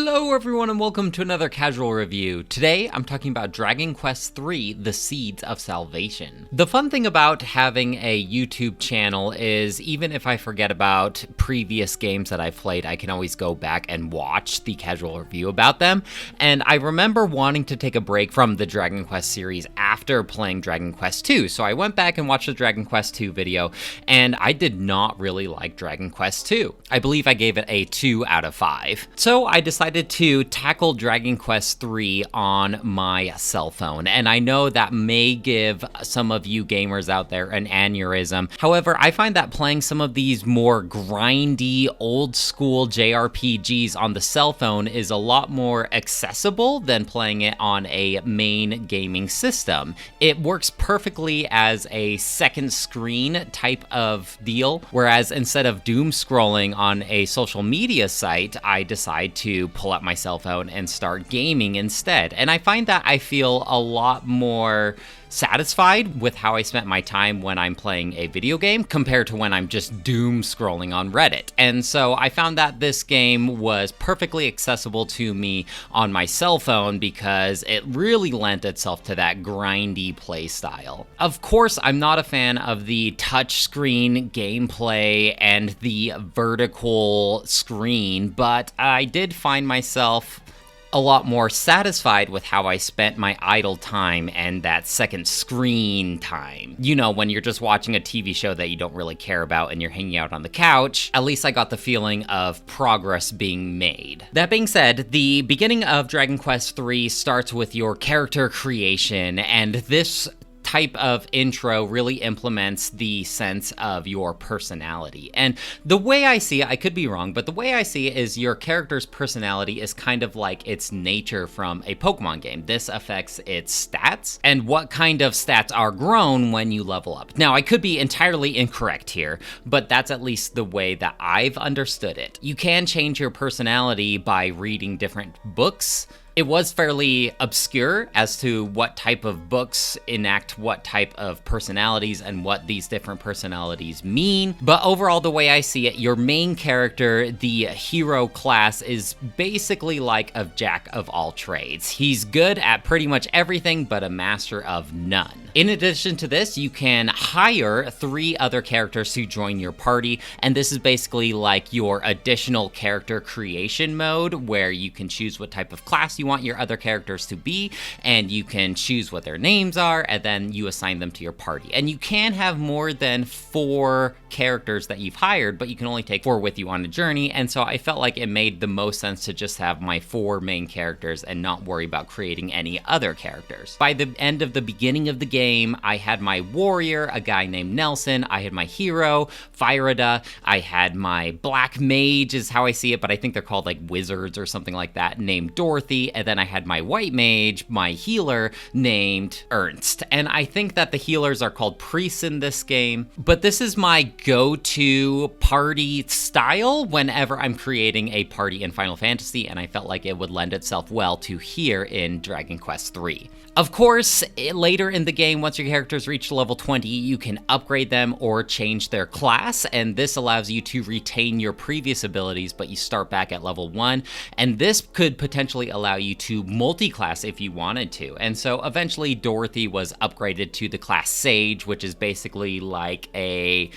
Hello everyone and welcome to another casual review. Today I'm talking about Dragon Quest III: The Seeds of Salvation. The fun thing about having a YouTube channel is even if I forget about previous games that I've played, I can always go back and watch the casual review about them. And I remember wanting to take a break from the Dragon Quest series after playing Dragon Quest II, so I went back and watched the Dragon Quest II video, and I did not really like Dragon Quest II. I believe I gave it a 2 out of 5. So I decided to tackle Dragon Quest III on my cell phone, and I know that may give some of you gamers out there an aneurysm. However, I find that playing some of these more grindy, old school JRPGs on the cell phone is a lot more accessible than playing it on a main gaming system. It works perfectly as a second screen type of deal, whereas instead of doom scrolling on a social media site, I decide to pull out my cell phone and start gaming instead. And I find that I feel a lot more satisfied with how I spent my time when I'm playing a video game compared to when I'm just doom scrolling on Reddit. And so I found that this game was perfectly accessible to me on my cell phone because it really lent itself to that grindy play style. Of course, I'm not a fan of the touchscreen gameplay and the vertical screen, but I did find myself a lot more satisfied with how I spent my idle time and that second screen time. You know, when you're just watching a TV show that you don't really care about and you're hanging out on the couch, at least I got the feeling of progress being made. That being said, the beginning of Dragon Quest III starts with your character creation, and this type of intro really implements the sense of your personality. And the way I see it, I could be wrong, but the way I see it is your character's personality is kind of like its nature from a Pokemon game. This affects its stats and what kind of stats are grown when you level up. Now, I could be entirely incorrect here, but that's at least the way that I've understood it. You can change your personality by reading different books. It was fairly obscure as to what type of books enact what type of personalities and what these different personalities mean. But overall, the way I see it, your main character, the hero class, is basically like a jack of all trades. He's good at pretty much everything, but a master of none. In addition to this, you can hire 3 other characters to join your party, and this is basically like your additional character creation mode, where you can choose what type of class you want your other characters to be, and you can choose what their names are, and then you assign them to your party. And you can have more than 4 characters that you've hired, but you can only take 4 with you on a journey, and so I felt like it made the most sense to just have my 4 main characters and not worry about creating any other characters. By the end of the beginning of the game, I had my warrior, a guy named Nelson. I had my hero, Fyrida. I had my black mage, is how I see it, but I think they're called like wizards or something like that, named Dorothy. And then I had my white mage, my healer, named Ernst. And I think that the healers are called priests in this game, but this is my go-to party style whenever I'm creating a party in Final Fantasy, and I felt like it would lend itself well to here in Dragon Quest III. Of course, later in the game, once your characters reach level 20, you can upgrade them or change their class, and this allows you to retain your previous abilities, but you start back at level 1, and this could potentially allow you to multi-class if you wanted to. And so eventually Dorothy was upgraded to the class Sage, which is basically like a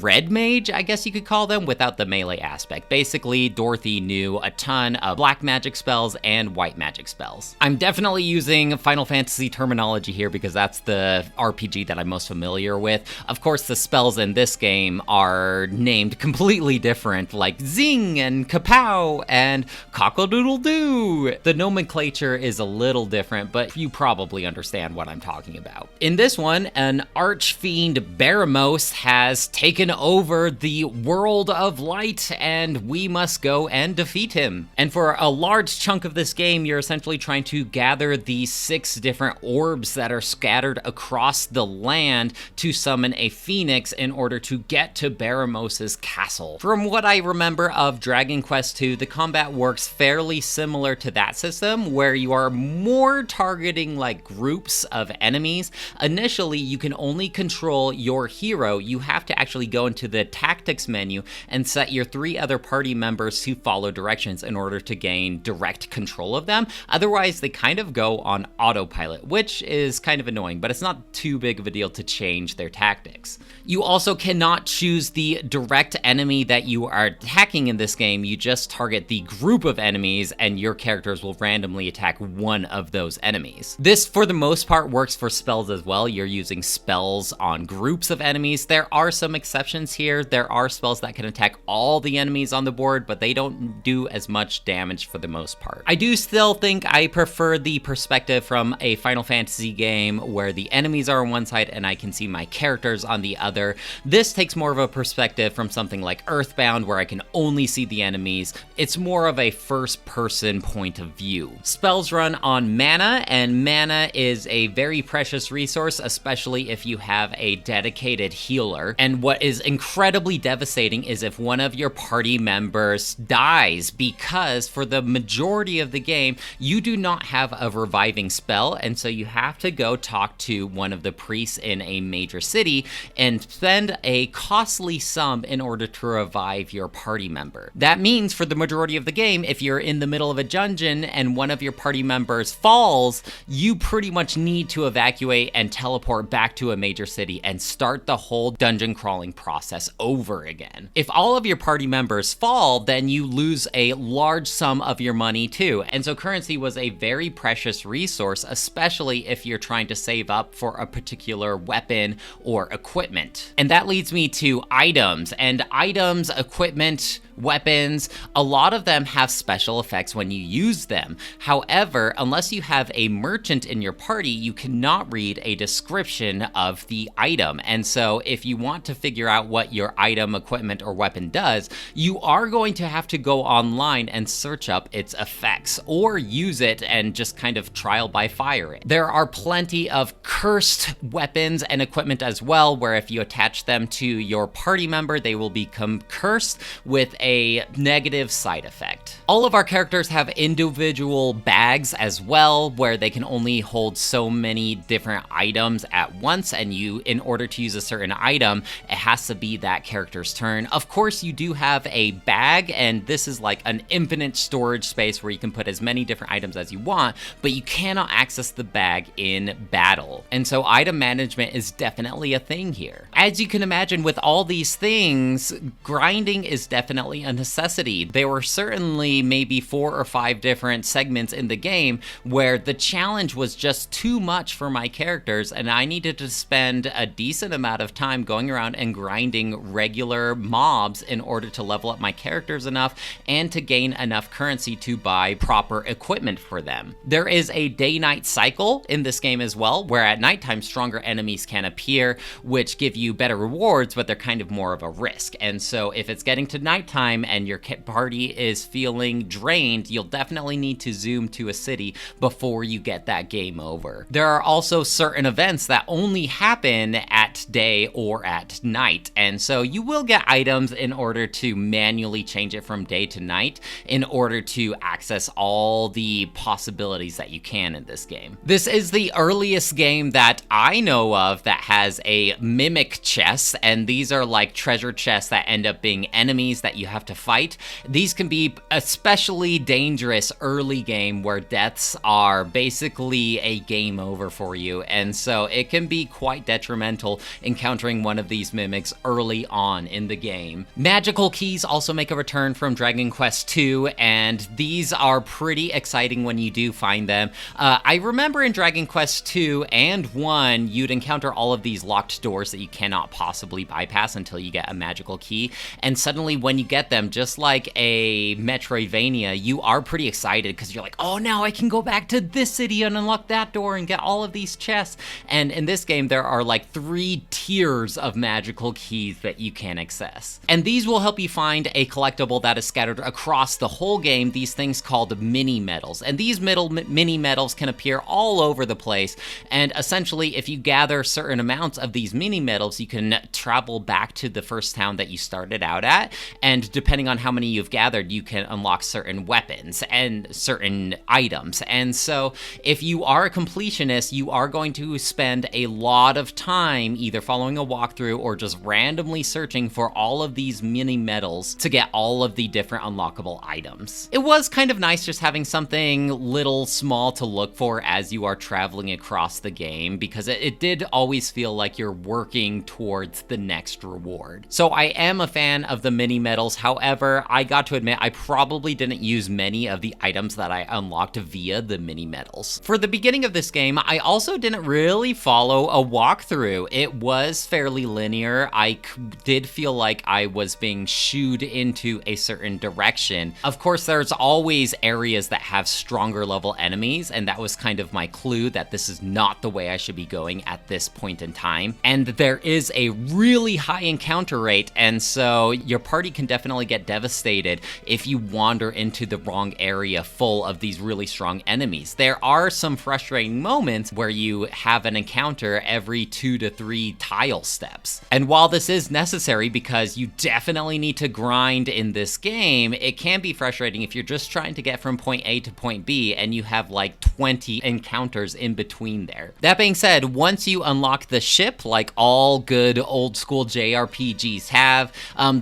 red mage, I guess you could call them, without the melee aspect. Basically, Dorothy knew a ton of black magic spells and white magic spells. I'm definitely using Final Fantasy terminology here because that's the RPG that I'm most familiar with. Of course, the spells in this game are named completely different, like Zing and Kapow and Cock-a-doodle-doo. The nomenclature is a little different, but you probably understand what I'm talking about. In this one, an archfiend Baramos has taken over the world of light, and we must go and defeat him. And for a large chunk of this game, you're essentially trying to gather these 6 different orbs that are scattered scattered across the land to summon a phoenix in order to get to Baramos' castle. From what I remember of Dragon Quest II, the combat works fairly similar to that system, where you are more targeting like groups of enemies. Initially, you can only control your hero. You have to actually go into the tactics menu and set your 3 other party members to follow directions in order to gain direct control of them. Otherwise, they kind of go on autopilot, which is kind of annoying, but it's not too big of a deal to change their tactics. You also cannot choose the direct enemy that you are attacking in this game. You just target the group of enemies, and your characters will randomly attack one of those enemies. This, for the most part, works for spells as well. You're using spells on groups of enemies. There are some exceptions here. There are spells that can attack all the enemies on the board, but they don't do as much damage for the most part. I do still think I prefer the perspective from a Final Fantasy game where the enemies are on one side and I can see my characters on the other. This takes more of a perspective from something like Earthbound, where I can only see the enemies. It's more of a first-person point of view. Spells run on mana, and mana is a very precious resource, especially if you have a dedicated healer. And what is incredibly devastating is if one of your party members dies, because for the majority of the game, you do not have a reviving spell, and so you have to go talk to one of the priests in a major city and spend a costly sum in order to revive your party member. That means for the majority of the game, if you're in the middle of a dungeon and one of your party members falls, you pretty much need to evacuate and teleport back to a major city and start the whole dungeon crawling process over again. If all of your party members fall, then you lose a large sum of your money too. And so currency was a very precious resource, especially if you're trying to save up for a particular weapon or equipment. And that leads me to items. And items, equipment, weapons, a lot of them have special effects when you use them. However, unless you have a merchant in your party, you cannot read a description of the item. And so if you want to figure out what your item, equipment, or weapon does, you are going to have to go online and search up its effects, or use it and just kind of trial by fire it. There are plenty of cursed weapons and equipment as well, where if you attach them to your party member, they will become cursed with a negative side effect. All of our characters have individual bags as well, where they can only hold so many different items at once, and in order to use a certain item, it has to be that character's turn. Of course, you do have a bag, and this is like an infinite storage space where you can put as many different items as you want, but you cannot access the bag in battle. And so item management is definitely a thing here. As you can imagine, with all these things, grinding is definitely a necessity. There were certainly maybe 4 or 5 different segments in the game where the challenge was just too much for my characters, and I needed to spend a decent amount of time going around and grinding regular mobs in order to level up my characters enough and to gain enough currency to buy proper equipment for them. There is a day-night cycle in this game as well, where at nighttime stronger enemies can appear, which give you better rewards, but they're kind of more of a risk. And so if it's getting to nighttime and your party is feeling drained, you'll definitely need to zoom to a city before you get that game over. There are also certain events that only happen at day or at night, and so you will get items in order to manually change it from day to night in order to access all the possibilities that you can in this game. This is the earliest game that I know of that has a mimic chest, and these are like treasure chests that end up being enemies that you have to fight. These can be especially dangerous early game, where deaths are basically a game over for you, and so it can be quite detrimental encountering one of these mimics early on in the game. Magical keys also make a return from Dragon Quest II, and these are pretty exciting when you do find them. I remember in Dragon Quest II and 1, you'd encounter all of these locked doors that you cannot possibly bypass until you get a magical key, and suddenly when you get them, just like a Metroidvania, you are pretty excited because you're like, oh, now I can go back to this city and unlock that door and get all of these chests. And in this game, there are like 3 tiers of magical keys that you can access. And these will help you find a collectible that is scattered across the whole game, these things called mini medals. And these mini medals can appear all over the place, and And essentially, if you gather certain amounts of these mini medals, you can travel back to the first town that you started out at, and depending on how many you've gathered, you can unlock certain weapons and certain items. And so if you are a completionist, you are going to spend a lot of time either following a walkthrough or just randomly searching for all of these mini medals to get all of the different unlockable items. It was kind of nice just having something little small to look for as you are traveling across the game, because it did always feel like you're working towards the next reward. So I am a fan of the mini medals. However, I got to admit I probably didn't use many of the items that I unlocked via the mini medals. For the beginning of this game, I also didn't really follow a walkthrough. It was fairly linear. I did feel like I was being shooed into a certain direction. Of course, there's always areas that have stronger level enemies, and that was kind of my clue that this is not the way I should be going at this point in time. And there is a really high encounter rate, and so your party can definitely get devastated if you wander into the wrong area full of these really strong enemies. There are some frustrating moments where you have an encounter every 2 to 3 tile steps. And while this is necessary because you definitely need to grind in this game, it can be frustrating if you're just trying to get from point A to point B and you have like 20 encounters in between there. That being said, once you unlock the ship, like all good old school JRPGs have,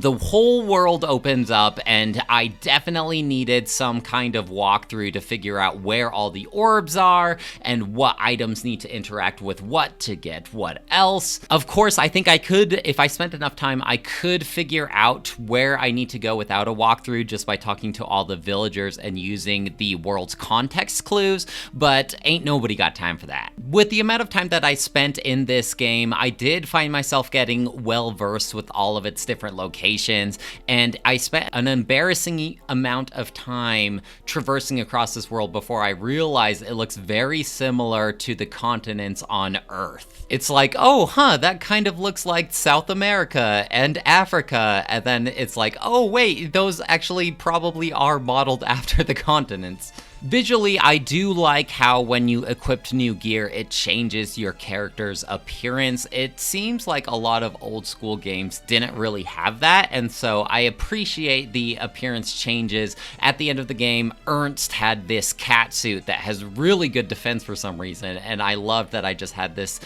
the whole world opens up, and I definitely needed some kind of walkthrough to figure out where all the orbs are and what items need to interact with what to get what else. Of course, I think I could, if I spent enough time, I could figure out where I need to go without a walkthrough just by talking to all the villagers and using the world's context clues, but ain't nobody got time for that. With the amount of time that I spent in this game, I did find myself getting well versed with all of its different locations, and I spent an embarrassing amount of time traversing across this world before I realized it looks very similar to the continents on Earth. It's like, oh, that kind of looks like South America and Africa, and then it's like, oh wait, those actually probably are modeled after the continents. Visually, I do like how when you equip new gear, it changes your character's appearance. It seems like a lot of old school games didn't really have that, and so I appreciate the appearance changes. At the end of the game, Ernst had this cat suit that has really good defense for some reason, and I loved that I just had this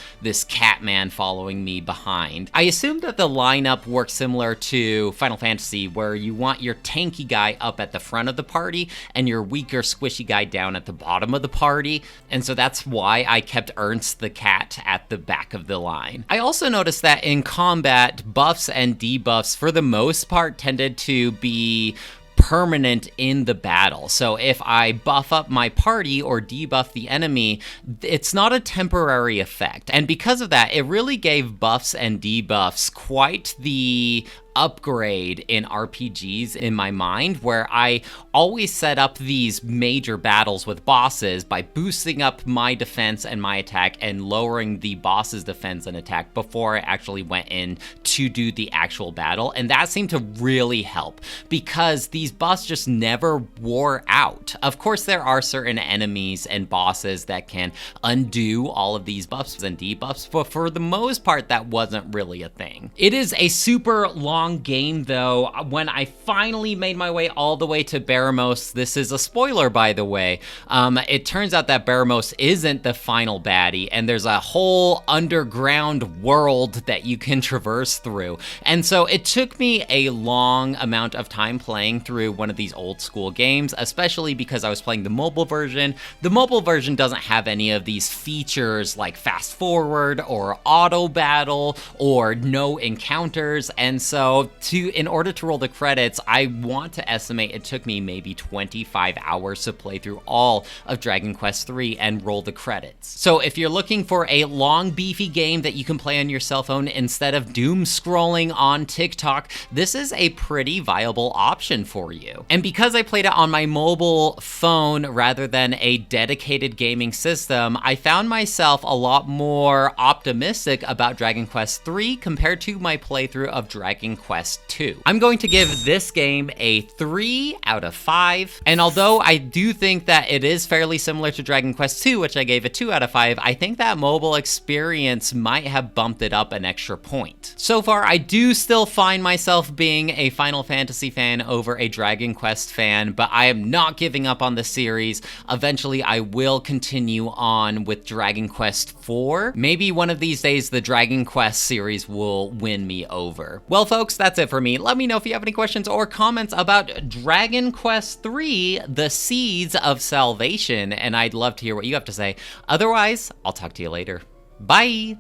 cat man following me behind. I assume that the lineup works similar to Final Fantasy, where you want your tanky guy up at the front of the party and your weaker, squishy guy down at the bottom of the party, and so that's why I kept Ernst the cat at the back of the line. I also noticed that in combat, buffs and debuffs for the most part tended to be permanent in the battle. So if I buff up my party or debuff the enemy, it's not a temporary effect. And because of that, it really gave buffs and debuffs quite the upgrade in RPGs in my mind, where I always set up these major battles with bosses by boosting up my defense and my attack and lowering the boss's defense and attack before I actually went in to do the actual battle. And that seemed to really help because these buffs just never wore out. Of course, there are certain enemies and bosses that can undo all of these buffs and debuffs, but for the most part, that wasn't really a thing. It is a super long game though. When I finally made my way all the way to Baramos, this is a spoiler by the way, it turns out that Baramos isn't the final baddie, and there's a whole underground world that you can traverse through. And so it took me a long amount of time playing through one of these old school games, especially because I was playing the mobile version. The mobile version doesn't have any of these features like fast forward or auto battle or no encounters, and so in order to roll the credits, I want to estimate it took me maybe 25 hours to play through all of Dragon Quest III and roll the credits. So if you're looking for a long, beefy game that you can play on your cell phone instead of doom scrolling on TikTok, this is a pretty viable option for you. And because I played it on my mobile phone rather than a dedicated gaming system, I found myself a lot more optimistic about Dragon Quest III compared to my playthrough of Dragon Quest II. I'm going to give this game a 3 out of 5, and although I do think that it is fairly similar to Dragon Quest II, which I gave a 2 out of 5, I think that mobile experience might have bumped it up an extra point. So far, I do still find myself being a Final Fantasy fan over a Dragon Quest fan, but I am not giving up on the series. Eventually, I will continue on with Dragon Quest IV. Maybe one of these days, the Dragon Quest series will win me over. Well, folks, that's it for me. Let me know if you have any questions or comments about Dragon Quest III, The Seeds of Salvation, and I'd love to hear what you have to say. Otherwise, I'll talk to you later. Bye!